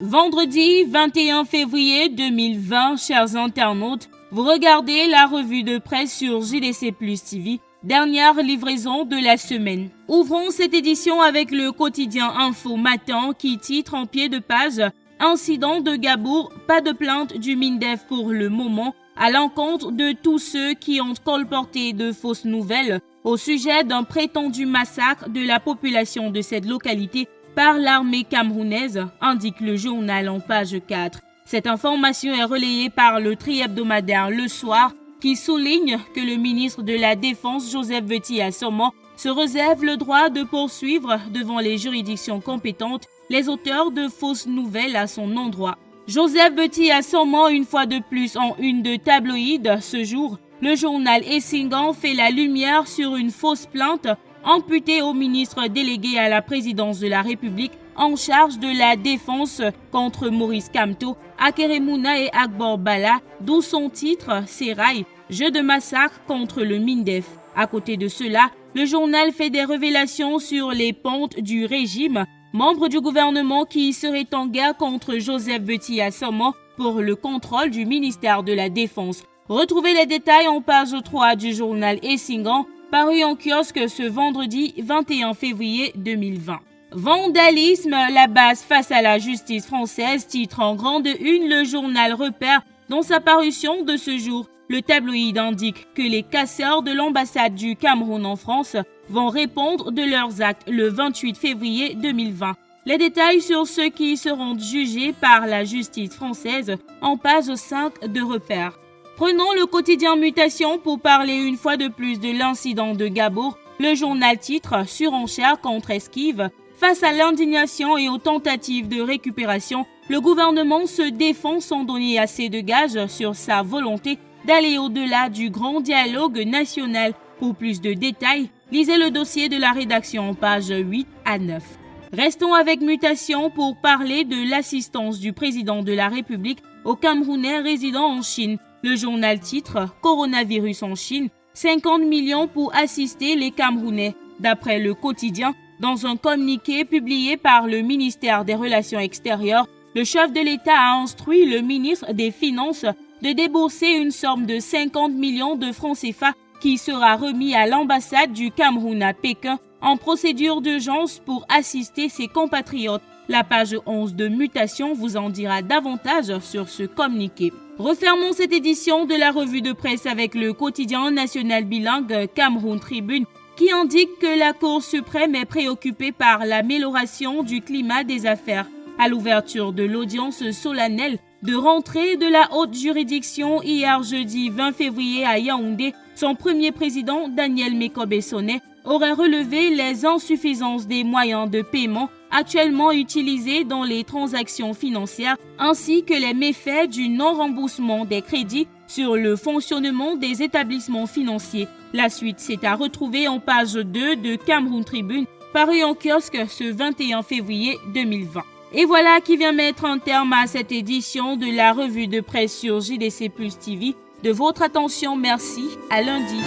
Vendredi 21 février 2020, chers internautes, vous regardez la revue de presse sur JDC Plus TV, dernière livraison de la semaine. Ouvrons cette édition avec le quotidien Info Matin qui titre en pied de page « Incident de Gabour, pas de plainte du MINDEF pour le moment » à l'encontre de tous ceux qui ont colporté de fausses nouvelles au sujet d'un prétendu massacre de la population de cette localité par l'armée camerounaise, indique le journal en page 4. Cette information est relayée par le tri-hebdomadaire Le Soir, qui souligne que le ministre de la Défense, Joseph Veti Assoman, se réserve le droit de poursuivre devant les juridictions compétentes les auteurs de fausses nouvelles à son endroit. Joseph Veti Assoman, une fois de plus en une de tabloïd ce jour, le journal Essingan fait la lumière sur une fausse plainte imputée au ministre délégué à la présidence de la République en charge de la défense contre Maurice Kamto, Akeremouna et Agbor Bala, d'où son titre s'éraille « Jeu de massacre contre le MINDEF ». À côté de cela, le journal fait des révélations sur les pontes du régime, membres du gouvernement qui seraient en guerre contre Joseph Veti Assoman pour le contrôle du ministère de la Défense. Retrouvez les détails en page 3 du journal Essingan, paru en kiosque ce vendredi 21 février 2020. Vandalisme, la base face à la justice française, titre en grande une le journal Repère dans sa parution de ce jour. Le tabloïd indique que les casseurs de l'ambassade du Cameroun en France vont répondre de leurs actes le 28 février 2020. Les détails sur ceux qui seront jugés par la justice française en page 5 de Repère. Prenons le quotidien Mutation pour parler une fois de plus de l'incident de Gabour. Le journal titre « Surenchère contre esquive ». Face à l'indignation et aux tentatives de récupération, le gouvernement se défend sans donner assez de gages sur sa volonté d'aller au-delà du grand dialogue national. Pour plus de détails, lisez le dossier de la rédaction en pages 8 à 9. Restons avec Mutation pour parler de l'assistance du président de la République aux Camerounais résidant en Chine. Le journal titre « Coronavirus en Chine, 50 millions pour assister les Camerounais ». D'après le quotidien, dans un communiqué publié par le ministère des Relations extérieures, le chef de l'État a instruit le ministre des Finances de débourser une somme de 50 millions de francs CFA qui sera remis à l'ambassade du Cameroun à Pékin en procédure d'urgence pour assister ses compatriotes. La page 11 de Mutation vous en dira davantage sur ce communiqué. Refermons cette édition de la revue de presse avec le quotidien national bilingue Cameroun Tribune qui indique que la Cour suprême est préoccupée par l'amélioration du climat des affaires. À l'ouverture de l'audience solennelle de rentrée de la haute juridiction hier jeudi 20 février à Yaoundé, son premier président Daniel Mekobe-Sonnet aurait relevé les insuffisances des moyens de paiement actuellement utilisés dans les transactions financières ainsi que les méfaits du non-remboursement des crédits sur le fonctionnement des établissements financiers. La suite, c'est à retrouver en page 2 de Cameroun Tribune, paru en kiosque ce 21 février 2020. Et voilà qui vient mettre un terme à cette édition de la revue de presse sur JDC Plus TV. De votre attention, merci. À lundi.